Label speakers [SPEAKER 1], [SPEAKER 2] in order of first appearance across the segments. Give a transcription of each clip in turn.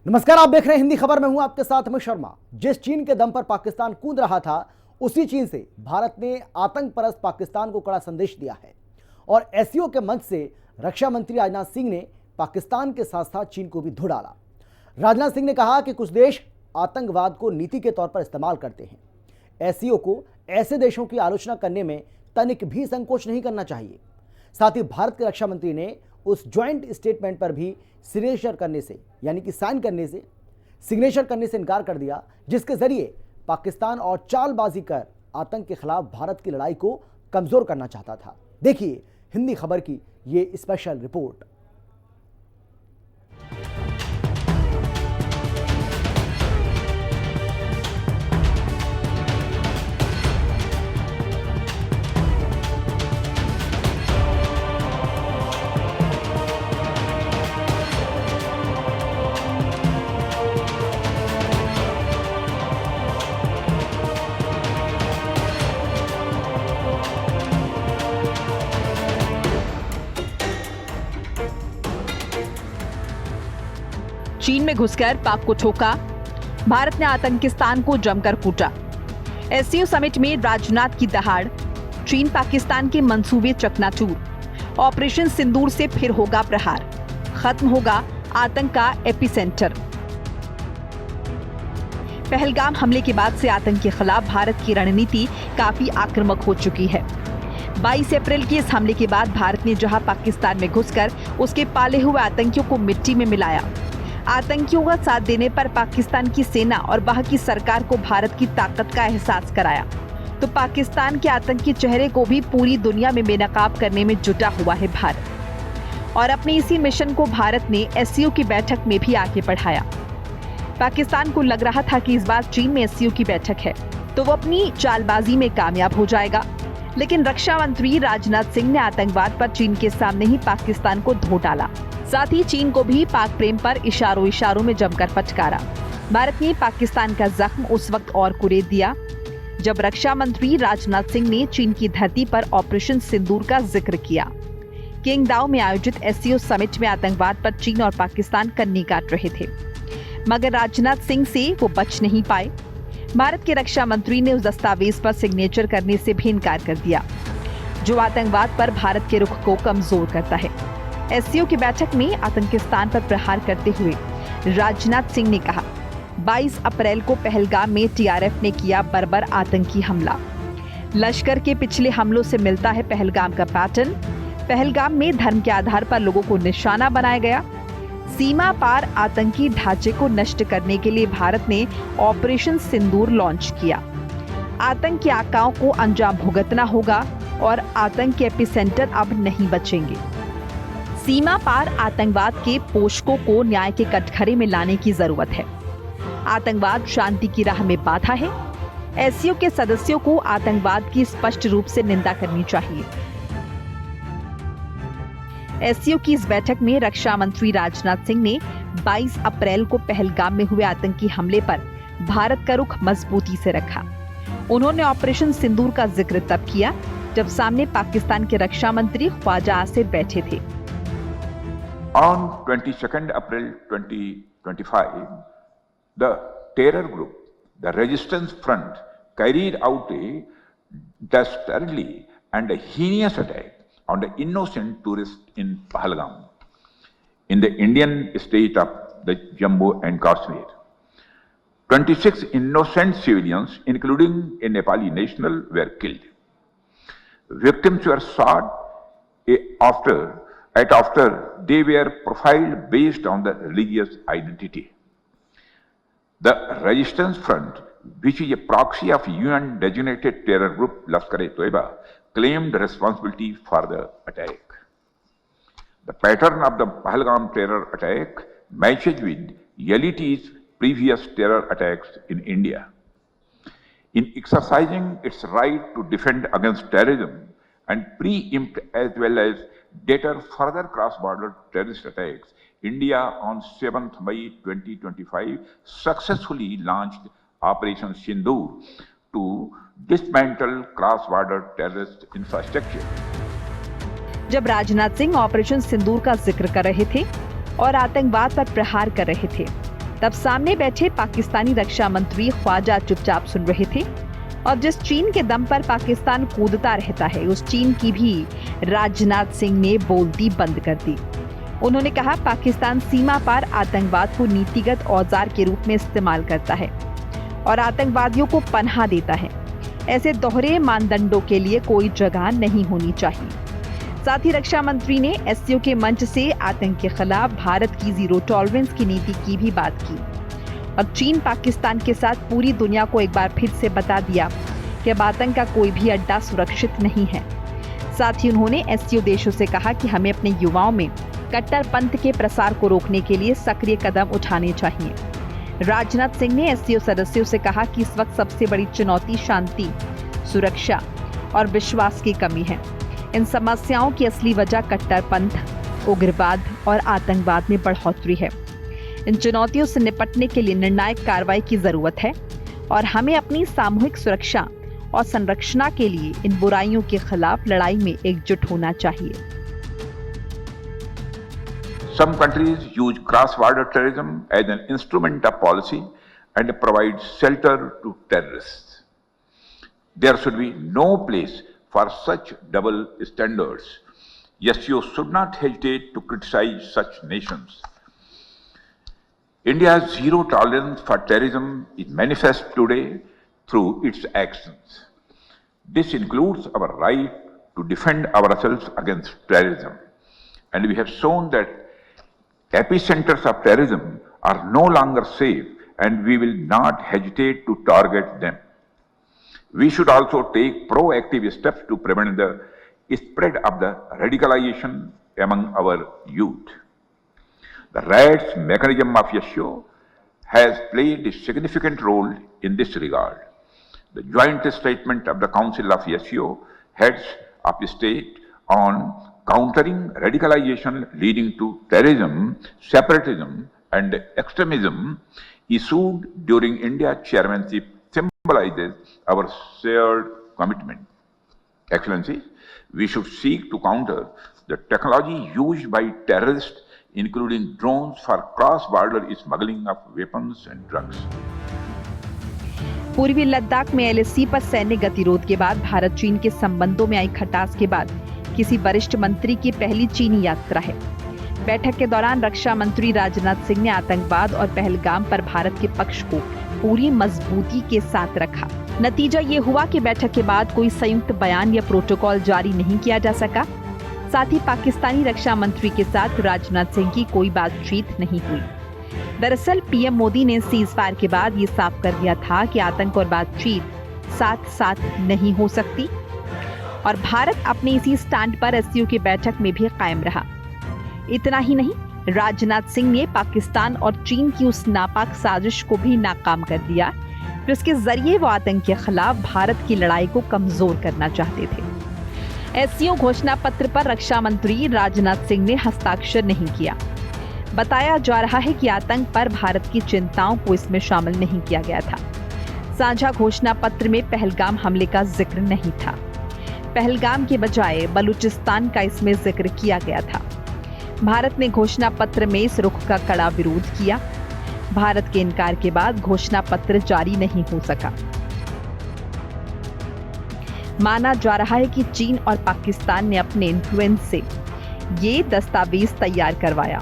[SPEAKER 1] नमस्कार, आप देख रहे हैं हिंदी खबर में हूं आपके साथ मैं शर्मा। जिस चीन के दम पर पाकिस्तान कूद रहा था, उसी चीन से भारत ने आतंक परस्त पाकिस्तान को कड़ा संदेश दिया है और एससीओ के मंच से रक्षा मंत्री राजनाथ सिंह ने पाकिस्तान के साथ साथ चीन को भी धो डाला। राजनाथ सिंह ने कहा कि कुछ देश आतंकवाद को नीति के तौर पर इस्तेमाल करते हैं। एससीओ को ऐसे देशों की आलोचना करने में तनिक भी संकोच नहीं करना चाहिए। साथ ही भारत के रक्षा मंत्री ने उस ज्वाइंट स्टेटमेंट पर भी सिग्नेचर करने से इनकार कर दिया, जिसके जरिए पाकिस्तान और चालबाजी कर आतंक के खिलाफ भारत की लड़ाई को कमजोर करना चाहता था। देखिए हिंदी खबर की ये स्पेशल रिपोर्ट।
[SPEAKER 2] चीन में घुसकर पाक को ठोका, भारत ने आतंकिस्तान को जमकर कूटा। एससीओ समिट में राजनाथ की दहाड़, चीन पाकिस्तान के मंसूबे चकनाचूर। ऑपरेशन सिंदूर से फिर होगा प्रहार, खत्म होगा आतंक का एपिसेंटर। पहलगाम हमले के बाद से आतंक के खिलाफ भारत की रणनीति काफी आक्रामक हो चुकी है। 22 अप्रैल के इस हमले के बाद भारत ने जहां पाकिस्तान में घुसकर उसके पाले हुए आतंकियों को मिट्टी में मिलाया, आतंकियों का साथ देने पर पाकिस्तान की सेना और वहां की सरकार को भारत की ताकत का एहसास कराया, तो पाकिस्तान के आतंकी चेहरे को भी पूरी दुनिया में बेनकाब करने में जुटा हुआ है भारत। और अपने इसी मिशन को भारत ने एससीओ की बैठक में भी आगे बढ़ाया। पाकिस्तान को लग रहा था कि इस बार चीन में एससीओ की बैठक है तो वो अपनी चालबाजी में कामयाब हो जाएगा, लेकिन रक्षा मंत्री राजनाथ सिंह ने आतंकवाद पर चीन के सामने ही पाकिस्तान को धो डाला। साथ ही चीन को भी पाक प्रेम पर इशारों में जमकर फटकारा। भारत ने पाकिस्तान का जख्म उस वक्त और कुरेद दिया जब रक्षा मंत्री राजनाथ सिंह ने चीन की धरती पर ऑपरेशन सिंदूर का जिक्र किया। किंगदाओ में आयोजित एससीओ समिट में आतंकवाद पर चीन और पाकिस्तान कन्नी काट रहे थे, मगर राजनाथ सिंह से वो बच नहीं पाए। भारत के रक्षा मंत्री ने उस दस्तावेज पर सिग्नेचर करने से भी इनकार कर दिया जो आतंकवाद पर भारत के रुख को कमजोर करता है। एससीओ की बैठक में आतंकिस्तान पर प्रहार करते हुए राजनाथ सिंह ने कहा, 22 अप्रैल को पहलगाम में टीआरएफ ने किया बर्बर आतंकी हमला। लश्कर के पिछले हमलों से मिलता है पहलगाम का पैटर्न। पहलगाम में धर्म के आधार पर लोगों को निशाना बनाया गया। सीमा पार आतंकी ढांचे को नष्ट करने के लिए भारत ने ऑपरेशन सिंदूर लॉन्च किया। आतंक के आकाओं को अंजाम भुगतना होगा और आतंक के एपिसेंटर अब नहीं बचेंगे। सीमा पार आतंकवाद के पोषकों को न्याय के कटघरे में लाने की जरूरत है। आतंकवाद शांति की राह में बाधा है। एससीओ के सदस्यों को आतंकवाद की स्पष्ट रूप से निंदा करनी चाहिए। एससीओ की इस बैठक में रक्षा मंत्री राजनाथ सिंह ने 22 अप्रैल को पहलगाम में हुए आतंकी हमले पर भारत का रुख मजबूती से रखा। उन्होंने ऑपरेशन सिंदूर का जिक्र तब किया जब सामने पाकिस्तान के रक्षा मंत्री ख्वाजा आसिफ बैठे थे।
[SPEAKER 3] On 22nd April 2025, the terror group, the Resistance Front, carried out a dastardly and heinous attack on the innocent tourists in Pahalgam, in the Indian state of the Jammu and Kashmir. 26 innocent civilians, including a Nepali national, were killed. Victims were shot after they were profiled based on the religious identity. The Resistance Front, which is a proxy of UN-designated terror group Lashkar-e-Toiba, claimed responsibility for the attack. The pattern of the Pahalgam terror attack matches with LET's previous terror attacks in India. In exercising its right to defend against terrorism and preempt as well as deter further cross-border terrorist attacks, India on 7th May 2025 successfully launched Operation Sindoor to dismantle cross-border terrorist infrastructure.
[SPEAKER 2] जब Rajnath Singh operation सिंदूर का जिक्र कर रहे थे और आतंकवाद पर प्रहार कर रहे थे, तब सामने बैठे पाकिस्तानी रक्षा मंत्री ख्वाजा चुपचाप सुन रहे थे और जिस चीन के दम पर पाकिस्तान कूदता रहता है उस चीन की भी राजनाथ सिंह ने बोलती बंद कर दी। उन्होंने कहा पाकिस्तान सीमा पार आतंकवाद को नीतिगत औजार के रूप में इस्तेमाल करता है और आतंकवादियों को पनाह देता है। ऐसे दोहरे मानदंडों के लिए कोई जगह नहीं होनी चाहिए। साथ ही रक्षा मंत्री ने एससीओ के मंच से आतंक के खिलाफ भारत की जीरो टॉलरेंस की नीति की भी बात की और चीन पाकिस्तान के साथ पूरी दुनिया को एक बार फिर से बता दिया कि अब आतंक का कोई भी अड्डा सुरक्षित नहीं है। साथ ही उन्होंने एससीओ देशों से कहा कि हमें अपने युवाओं में कट्टरपंथ के प्रसार को रोकने के लिए सक्रिय कदम उठाने चाहिए। राजनाथ सिंह ने एससीओ सदस्यों से कहा कि इस वक्त सबसे बड़ी चुनौती शांति, सुरक्षा और विश्वास की कमी है। इन समस्याओं की असली वजह कट्टरपंथ, उग्रवाद और आतंकवाद में बढ़ोतरी है। इन चुनौतियों से निपटने के लिए निर्णायक कार्रवाई की जरूरत है और हमें अपनी सामूहिक सुरक्षा और संरक्षण के लिए इन बुराइयों के खिलाफ लड़ाई में एकजुट होना चाहिए।
[SPEAKER 3] Some countries use cross-border terrorism as an instrument of policy and provide shelter to terrorists. There should be no place for such double standards. SCO should not hesitate to criticize such nations. India's zero tolerance for terrorism is manifest today through its actions. This includes our right to defend ourselves against terrorism. And we have shown that epicenters of terrorism are no longer safe and we will not hesitate to target them. We should also take proactive steps to prevent the spread of the radicalization among our youth. The RADS mechanism of SCO has played a significant role in this regard. The joint statement of the Council of SCO heads of state on countering radicalization leading to terrorism, separatism and extremism issued during India's chairmanship symbolizes our shared commitment. Excellencies, we should seek to counter the technology used by terrorists, including drones for cross-border smuggling of weapons and drugs.
[SPEAKER 2] पूर्वी लद्दाख में LAC पर सैन्य गतिरोध के बाद भारत चीन के संबंधों में आई खटास के बाद किसी वरिष्ठ मंत्री की पहली चीनी यात्रा है। बैठक के दौरान रक्षा मंत्री राजनाथ सिंह ने आतंकवाद और पहलगाम पर भारत के पक्ष को पूरी मजबूती के साथ रखा। नतीजा ये हुआ कि बैठक के बाद कोई संयुक्त बयान या प्रोटोकॉल जारी नहीं किया जा सका। साथ ही पाकिस्तानी रक्षा मंत्री के साथ राजनाथ सिंह की कोई बातचीत नहीं हुई। दरअसल पीएम मोदी ने सीज फायर के बाद ये साफ कर दिया था कि आतंक और बातचीत साथ साथ नहीं हो सकती और भारत अपने इसी स्टैंड पर एससीओ की बैठक में भी कायम रहा। इतना ही नहीं, राजनाथ सिंह ने पाकिस्तान और चीन की उस नापाक साजिश को भी नाकाम कर दिया जिसके जरिए वो आतंक के खिलाफ भारत की लड़ाई को कमजोर करना चाहते थे। एससीओ घोषणा पत्र पर रक्षा मंत्री राजनाथ सिंह ने हस्ताक्षर नहीं किया। बताया जा रहा है कि आतंक पर भारत की चिंताओं को इसमें शामिल नहीं किया गया था। साझा घोषणा पत्र में पहलगाम हमले का जिक्र नहीं था। पहलगाम के बजाय बलूचिस्तान का इसमें जिक्र किया गया था। भारत ने घोषणा पत्र में इस रुख का कड़ा विरोध किया। भारत के इनकार के बाद घोषणा पत्र जारी नहीं हो सका। माना जा रहा है कि चीन और पाकिस्तान ने अपने इन्फ्लुएंस से ये दस्तावेज तैयार करवाया।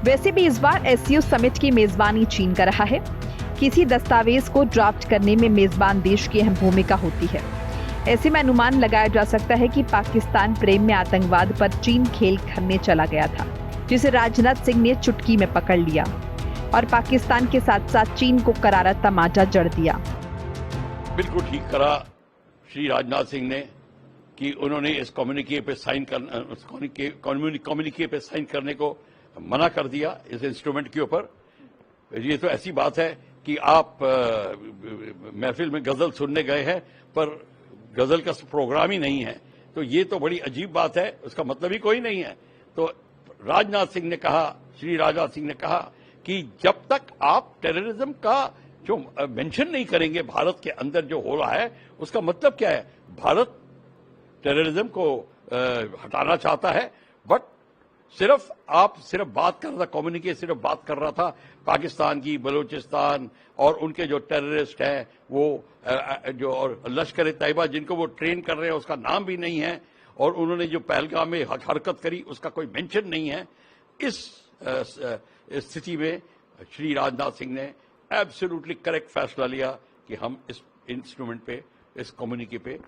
[SPEAKER 2] वैसे भी इस बार एससीओ समिट की मेजबानी चीन कर रहा है। किसी दस्तावेज को ड्राफ्ट करने में मेजबान देश की अहम भूमिका होती है। ऐसे में अनुमान लगाया जा सकता है कि पाकिस्तान प्रेम में आतंकवाद पर चीन खेल करने चला गया था, जिसे राजनाथ सिंह ने चुटकी में पकड़ लिया और पाकिस्तान के साथ साथ चीन को करारा तमाचा जड़ दिया।
[SPEAKER 4] बिल्कुल ठीक करा श्री राजनाथ सिंह ने कि उन्होंने इस कम्युनिके पे साइन करने को मना कर दिया इस इंस्ट्रूमेंट के ऊपर। ये तो ऐसी बात है कि आप महफिल में गजल सुनने गए हैं पर गजल का प्रोग्राम ही नहीं है, तो ये तो बड़ी अजीब बात है, उसका मतलब ही कोई नहीं है। तो राजनाथ सिंह ने कहा, श्री राजनाथ सिंह ने कहा कि जब तक आप टेररिज्म का जो मेंशन नहीं करेंगे भारत के अंदर जो हो रहा है, उसका मतलब क्या है? भारत टेररिज्म को हटाना चाहता है, बट सिर्फ बात कर रहा था, कम्युनिके सिर्फ बात कर रहा था पाकिस्तान की, बलूचिस्तान और उनके जो टेररिस्ट हैं वो जो और लश्कर तैयबा जिनको वो ट्रेन कर रहे हैं उसका नाम भी नहीं है, और उन्होंने जो पहलगाम में हरकत करी उसका कोई मेंशन नहीं है। इस स्थिति में श्री राजनाथ सिंह ने एब्सोल्युटली करेक्ट फैसला लिया कि हम इस इंस्ट्रूमेंट पे, इस कम्युनिके पे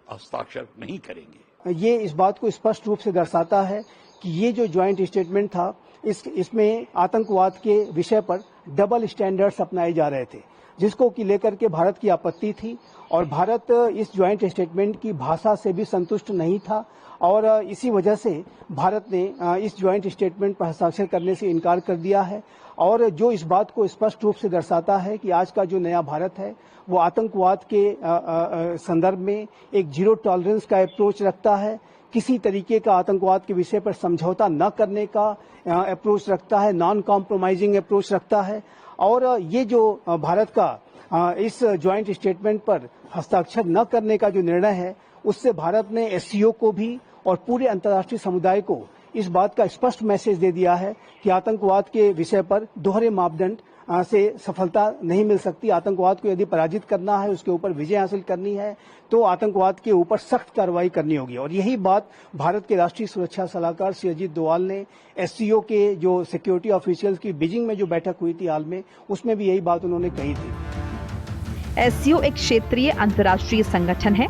[SPEAKER 4] हस्ताक्षर नहीं करेंगे।
[SPEAKER 5] ये इस बात को स्पष्ट रूप से दर्शाता है कि ये जो ज्वाइंट स्टेटमेंट था इसमें आतंकवाद के विषय पर डबल स्टैंडर्ड्स अपनाए जा रहे थे, जिसको कि लेकर के भारत की आपत्ति थी, और भारत इस ज्वाइंट स्टेटमेंट की भाषा से भी संतुष्ट नहीं था, और इसी वजह से भारत ने इस ज्वाइंट स्टेटमेंट पर हस्ताक्षर करने से इनकार कर दिया है, और जो इस बात को स्पष्ट रूप से दर्शाता है कि आज का जो नया भारत है वो आतंकवाद के संदर्भ में एक जीरो टॉलरेंस का अप्रोच रखता है, किसी तरीके का आतंकवाद के विषय पर समझौता न करने का अप्रोच रखता है, नॉन कॉम्प्रोमाइजिंग अप्रोच रखता है। और ये जो भारत का इस ज्वाइंट स्टेटमेंट पर हस्ताक्षर न करने का जो निर्णय है, उससे भारत ने एससीओ को भी और पूरे अंतर्राष्ट्रीय समुदाय को इस बात का स्पष्ट मैसेज दे दिया है कि आतंकवाद के विषय पर दोहरे मापदंड से सफलता नहीं मिल सकती। आतंकवाद को यदि पराजित करना है, उसके ऊपर विजय हासिल करनी है, तो आतंकवाद के ऊपर सख्त कार्रवाई करनी होगी। और यही बात भारत के राष्ट्रीय सुरक्षा सलाहकार श्री अजीत डोवाल ने एससीओ के जो सिक्योरिटी ऑफिशियल्स की बीजिंग में जो बैठक हुई थी हाल में, उसमें भी यही बात उन्होंने कही थी।
[SPEAKER 2] एससीओ एक क्षेत्रीय अंतर्राष्ट्रीय संगठन है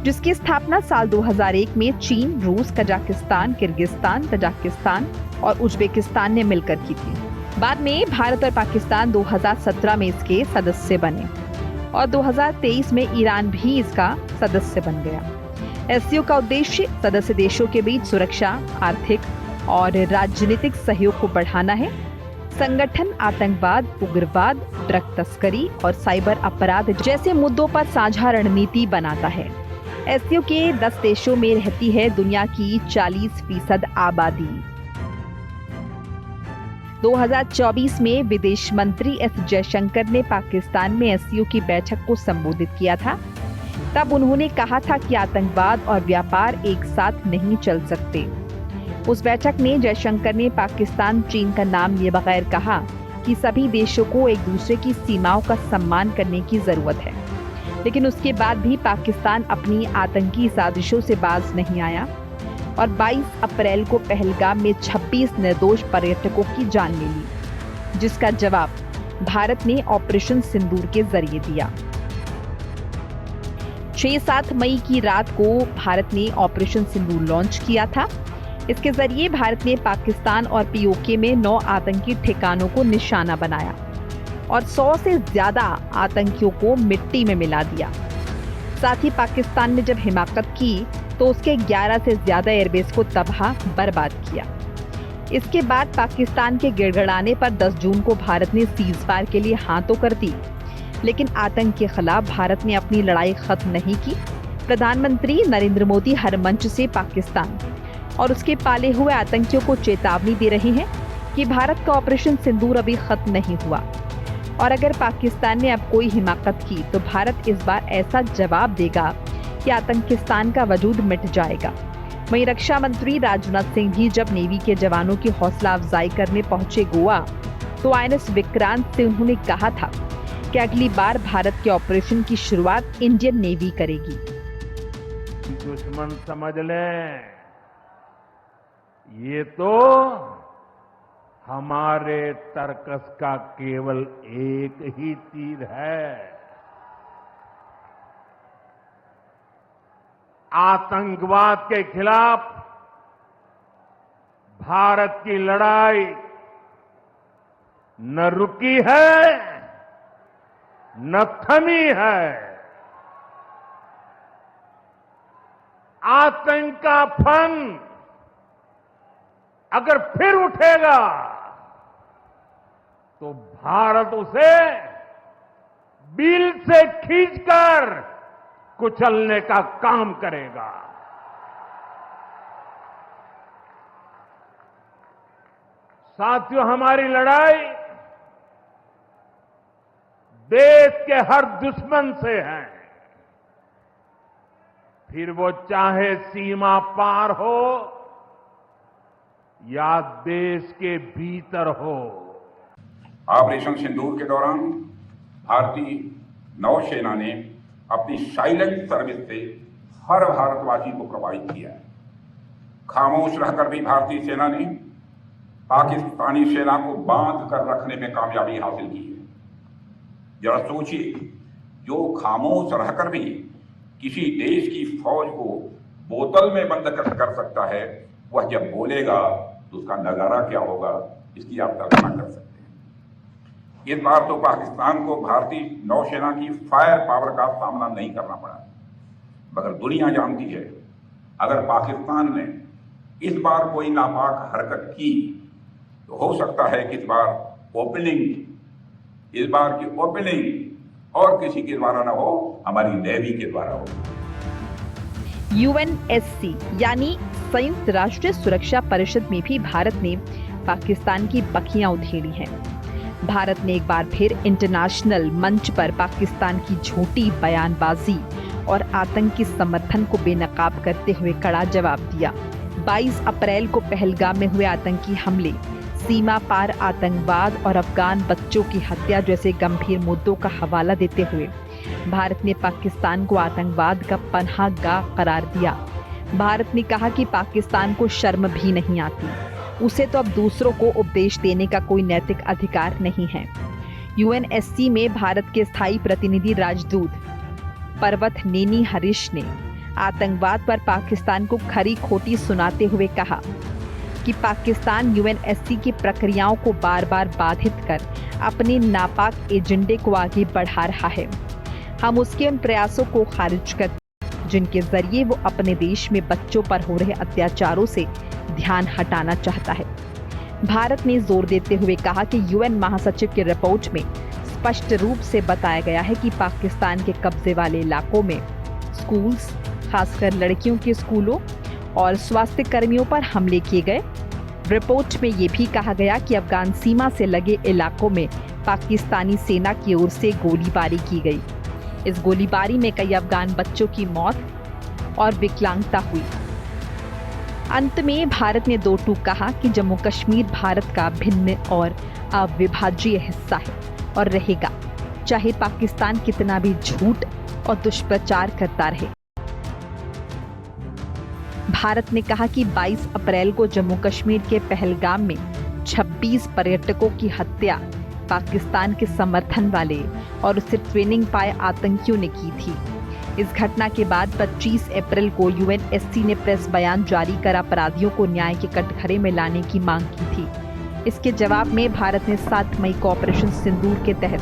[SPEAKER 2] जिसकी स्थापना साल 2001 में चीन, रूस, कजाकिस्तान, किर्गिस्तान, तजाकिस्तान और उज्बेकिस्तान ने मिलकर की थी। बाद में भारत और पाकिस्तान 2017 में इसके सदस्य बने और 2023 में ईरान भी इसका सदस्य बन गया। एससीओ का उद्देश्य सदस्य देशों के बीच सुरक्षा, आर्थिक और राजनीतिक सहयोग को बढ़ाना है। संगठन आतंकवाद, उग्रवाद, ड्रग तस्करी और साइबर अपराध जैसे मुद्दों पर साझा रणनीति बनाता है। एससीओ के 10 देशों में रहती है दुनिया की 40% आबादी। 2024 में विदेश मंत्री एस जयशंकर ने पाकिस्तान में एससीओ की बैठक को संबोधित किया था। तब उन्होंने कहा था कि आतंकवाद और व्यापार एक साथ नहीं चल सकते। उस बैठक में जयशंकर ने पाकिस्तान, चीन का नाम लिए बगैर कहा कि सभी देशों को एक दूसरे की सीमाओं का सम्मान करने की जरूरत है। लेकिन उसके बाद भी पाकिस्तान अपनी आतंकी साजिशों से बाज नहीं आया और 22 अप्रैल को पहलगाम में 26 निर्दोष पर्यटकों की जान ले ली, जिसका जवाब भारत ने ऑपरेशन सिंदूर के जरिए दिया। 6-7 मई की रात को भारत ने ऑपरेशन सिंदूर लॉन्च किया था। इसके जरिए भारत ने पाकिस्तान और पीओके में 9 आतंकी ठिकानों को निशाना बनाया और 100 से ज्यादा आतंकियों को मिट्टी में मिला दिया। साथ ही पाकिस्तान ने जब हिमाकत की तो उसके 11 से ज्यादा एयरबेस को तबाह बर्बाद किया। इसके बाद पाकिस्तान के गिड़गिड़ाने पर 10 जून को भारत ने सीजफायर के लिए हाँ तो कर दी, लेकिन आतंक के खिलाफ भारत ने अपनी लड़ाई खत्म नहीं की। प्रधानमंत्री नरेंद्र मोदी हर मंच से पाकिस्तान और उसके पाले हुए आतंकियों को चेतावनी दे रहे हैं कि भारत का ऑपरेशन सिंदूर अभी खत्म नहीं हुआ और अगर पाकिस्तान ने अब कोई हिमाकत की तो भारत इस बार ऐसा जवाब देगा कि आतंकिस्तान का वजूद मिट जाएगा। वहीं रक्षा मंत्री राजनाथ सिंह भी जब नेवी के जवानों की हौसला अफजाई करने पहुंचे गोवा तो INS विक्रांत से उन्होंने कहा था कि अगली बार भारत के ऑपरेशन की शुरुआत इंडियन नेवी करेगी।
[SPEAKER 6] दुश्मन समझ लें, ये तो हमारे तर्कस का केवल एक ही तीर है। आतंकवाद के खिलाफ भारत की लड़ाई न रुकी है न थमी है। आतंक का फन अगर फिर उठेगा तो भारत उसे बिल से खींचकर कुचलने का काम करेगा। साथियों, हमारी लड़ाई देश के हर दुश्मन से है, फिर वो चाहे सीमा पार हो या देश के भीतर हो।
[SPEAKER 7] ऑपरेशन सिंदूर के दौरान भारतीय नौसेना ने अपनी साइलेंट सर्विस से हर भारतवासी को प्रभावित किया है। खामोश रहकर भी भारतीय सेना ने पाकिस्तानी सेना को बांध कर रखने में कामयाबी हासिल की है। जरा सोचिए, जो खामोश रहकर भी किसी देश की फौज को बोतल में बंद कर सकता है, वह जब बोलेगा तो उसका नजारा क्या होगा, इसकी आप कल्पना कर सकते हैं। इस बार तो पाकिस्तान को भारतीय नौसेना की फायर पावर का सामना नहीं करना पड़ा, मगर दुनिया जानती है अगर पाकिस्तान ने इस बार कोई नापाक हरकत की तो हो सकता है कि इस बार की ओपनिंग और किसी के द्वारा न हो, हमारी नेवी के द्वारा हो।
[SPEAKER 2] यूएनएससी यानी संयुक्त राष्ट्र सुरक्षा परिषद में भी भारत ने पाकिस्तान की बखियां उधेड़ी हैं। भारत ने एक बार फिर इंटरनेशनल मंच पर पाकिस्तान की झूठी बयानबाजी और आतंकी समर्थन को बेनकाब करते हुए कड़ा जवाब दिया। 22 अप्रैल को पहलगाम में हुए आतंकी हमले, सीमा पार आतंकवाद और अफगान बच्चों की हत्या जैसे गंभीर मुद्दों का हवाला देते हुए भारत ने पाकिस्तान को आतंकवाद का पनाहगाह करार दिया। भारत ने कहा कि पाकिस्तान को शर्म भी नहीं आती, उसे तो अब दूसरों को उपदेश देने का कोई नैतिक अधिकार नहीं है। यूएनएससी में भारत के स्थायी प्रतिनिधि राजदूत पर्वत नेनी हरीश ने आतंकवाद पर पाकिस्तान को खरी खोटी सुनाते हुए कहा कि पाकिस्तान यूएनएससी की प्रक्रियाओं को बार बार बाधित कर अपने नापाक एजेंडे को आगे बढ़ा रहा है। हम उसके उन प्रयासों को खारिज करते हैं जिनके जरिए वो अपने देश में बच्चों पर हो रहे अत्याचारों से ध्यान हटाना चाहता है। भारत ने जोर देते हुए कहा कि यूएन महासचिव की रिपोर्ट में स्पष्ट रूप से बताया गया है कि पाकिस्तान के कब्जे वाले इलाकों में स्कूल्स, खासकर लड़कियों के स्कूलों और स्वास्थ्य कर्मियों पर हमले किए गए। रिपोर्ट में ये भी कहा गया कि अफगान सीमा से लगे इलाकों में पाकिस्तानी सेना की ओर से गोलीबारी की गई। इस गोलीबारी में कई अफगान बच्चों की मौत और विकलांगता हुई। अंत में भारत ने दो टूक कहा कि जम्मू कश्मीर भारत का भिन्न और अविभाज्य हिस्सा है और रहेगा, चाहे पाकिस्तान कितना भी झूठ और दुष्प्रचार करता रहे। भारत ने कहा कि 22 अप्रैल को जम्मू कश्मीर के पहलगाम में 26 पर्यटकों की हत्या पाकिस्तान के समर्थन वाले और उससे ट्रेनिंग पाए आतंकियों ने की थी। इस घटना के बाद 25 अप्रैल को यूएनएससी ने प्रेस बयान जारी कर अपराधियों को न्याय के कटघरे में लाने की मांग की थी। इसके जवाब में भारत ने 7 मई को ऑपरेशन सिंदूर के तहत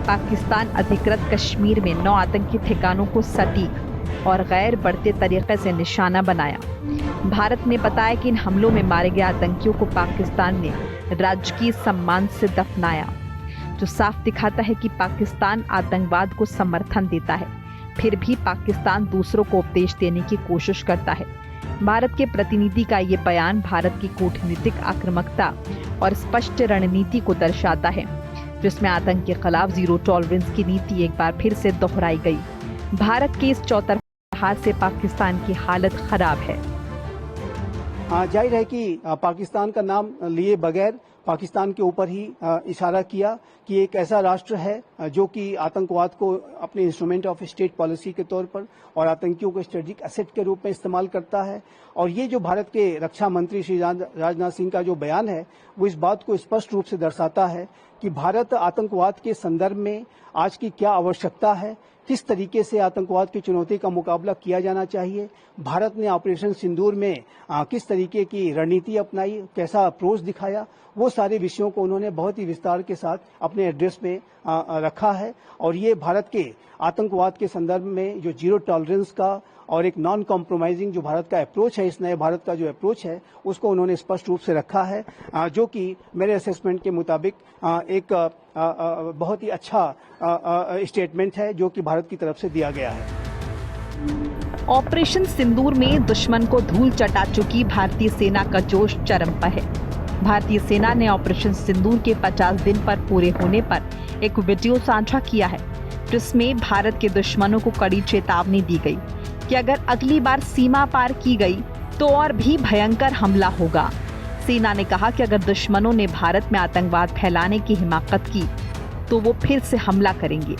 [SPEAKER 2] पाकिस्तान अधिकृत कश्मीर में 9 आतंकी ठिकानों को सटीक और गैर बढ़ते तरीके से निशाना बनाया। भारत ने बताया कि इन हमलों में मारे गए आतंकियों को पाकिस्तान ने राजकीय सम्मान से दफनाया, जो साफ दिखाता है कि पाकिस्तान आतंकवाद को समर्थन देता है, फिर भी पाकिस्तान दूसरों को उपदेश देने की कोशिश करता है। भारत के प्रतिनिधि का ये बयान भारत की कूटनीतिक आक्रामकता और स्पष्ट रणनीति को दर्शाता है, जिसमें आतंक के खिलाफ जीरो टॉलरेंस की नीति एक बार फिर से दोहराई गई। भारत के इस चौतरफा हार से पाकिस्तान की हालत खराब है।
[SPEAKER 5] जाहिर है कि पाकिस्तान का नाम लिए बगैर पाकिस्तान के ऊपर ही इशारा किया कि एक ऐसा राष्ट्र है जो कि आतंकवाद को अपने इंस्ट्रूमेंट ऑफ स्टेट पॉलिसी के तौर पर और आतंकियों को स्ट्रेटेजिक एसेट के रूप में इस्तेमाल करता है। और ये जो भारत के रक्षा मंत्री श्री राजनाथ सिंह का जो बयान है, वो इस बात को स्पष्ट रूप से दर्शाता है कि भारत आतंकवाद के संदर्भ में आज की क्या आवश्यकता है, किस तरीके से आतंकवाद की चुनौती का मुकाबला किया जाना चाहिए, भारत ने ऑपरेशन सिंदूर में किस तरीके की रणनीति अपनाई, कैसा अप्रोच दिखाया, वो सारे विषयों को उन्होंने बहुत ही विस्तार के साथ अपने एड्रेस में रखा है। और ये भारत के आतंकवाद के संदर्भ में जो जीरो टॉलरेंस का और एक नॉन कॉम्प्रोमाइजिंग जो भारत का अप्रोच है, इस नए भारत का जो अप्रोच है, उसको उन्होंने स्पष्ट रूप से रखा है, जो कि मेरे असेसमेंट के मुताबिक एक बहुत ही अच्छा स्टेटमेंट है जो कि भारत की तरफ से दिया गया है।
[SPEAKER 2] ऑपरेशन सिंदूर में दुश्मन को धूल चटा चुकी भारतीय सेना का जोश चरम पर है। भारतीय सेना ने ऑपरेशन सिंदूर के 50 दिन पर पूरे होने पर एक वीडियो साझा किया है, जिसमें भारत के दुश्मनों को कड़ी चेतावनी दी गई कि अगर अगली बार सीमा पार की गई तो और भी भयंकर हमला होगा। सेना ने कहा कि अगर दुश्मनों ने भारत में आतंकवाद फैलाने की हिमाकत की तो वो फिर से हमला करेंगे।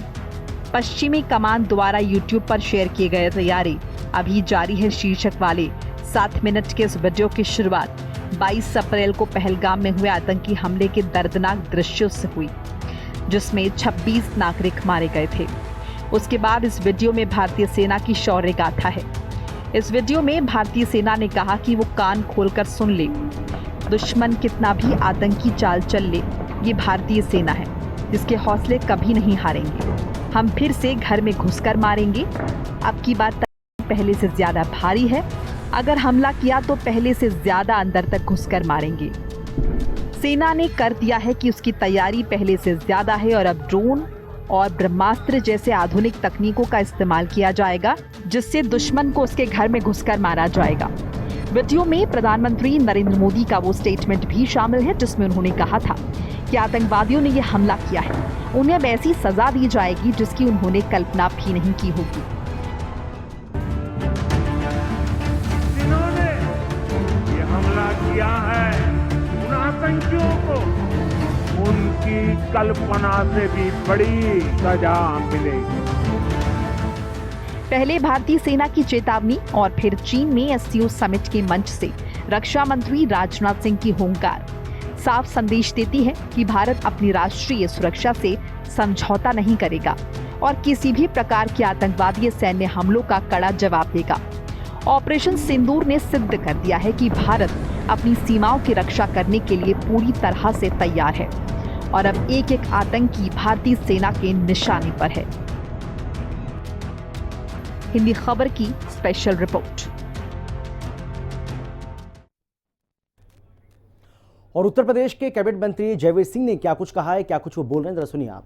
[SPEAKER 2] पश्चिमी कमान द्वारा यूट्यूब पर शेयर किए गए तैयारी अभी जारी है शीर्षक वाले 7 मिनट के इस वीडियो की शुरुआत 22 अप्रैल को पहलगाम में हुए आतंकी हमले के दर्दनाक दृश्यों से हुई, जिसमें 26 नागरिक मारे गए थे। उसके बाद इस वीडियो में भारतीय सेना की शौर्य गाथा है। इस वीडियो में भारतीय सेना ने कहा कि वो कान खोलकर सुन ले, दुश्मन कितना भी आतंकी चाल चल ले, ये भारतीय सेना है जिसके हौसले कभी नहीं हारेंगे। हम फिर से घर में घुसकर मारेंगे। अब की बात पहले से ज्यादा भारी है। अगर हमला किया तो पहले से ज्यादा अंदर तक घुसकर मारेंगे। सेना ने कर दिया है कि उसकी तैयारी पहले से ज्यादा है और अब ड्रोन और ब्रह्मास्त्र जैसे आधुनिक तकनीकों का इस्तेमाल किया जाएगा, जिससे दुश्मन को उसके घर में घुसकर मारा जाएगा। वीडियो में प्रधानमंत्री नरेंद्र मोदी का वो स्टेटमेंट भी शामिल है जिसमें उन्होंने कहा था कि आतंकवादियों ने यह हमला किया है, उन्हें अब ऐसी सजा दी जाएगी जिसकी उन्होंने कल्पना भी नहीं की होगी।
[SPEAKER 6] जिन्होंने ये हमला किया है उन आतंकियों को उनकी कल्पना से भी बड़ी सजा मिलेगी।
[SPEAKER 2] पहले भारतीय सेना की चेतावनी और फिर चीन में एससीओ समिट के मंच से रक्षा मंत्री राजनाथ सिंह की हुंकार साफ संदेश देती है कि भारत अपनी राष्ट्रीय सुरक्षा से समझौता नहीं करेगा और किसी भी प्रकार के आतंकवादी सैन्य हमलों का कड़ा जवाब देगा। ऑपरेशन सिंदूर ने सिद्ध कर दिया है कि भारत अपनी सीमाओं की रक्षा करने के लिए पूरी तरह से तैयार है और अब एक एक आतंकी भारतीय सेना के निशाने पर है। हिंदी खबर की स्पेशल रिपोर्ट।
[SPEAKER 1] और उत्तर प्रदेश के कैबिनेट मंत्री जयवीर सिंह ने क्या कुछ कहा है, क्या कुछ वो बोल रहे हैं, जरा सुनिए आप।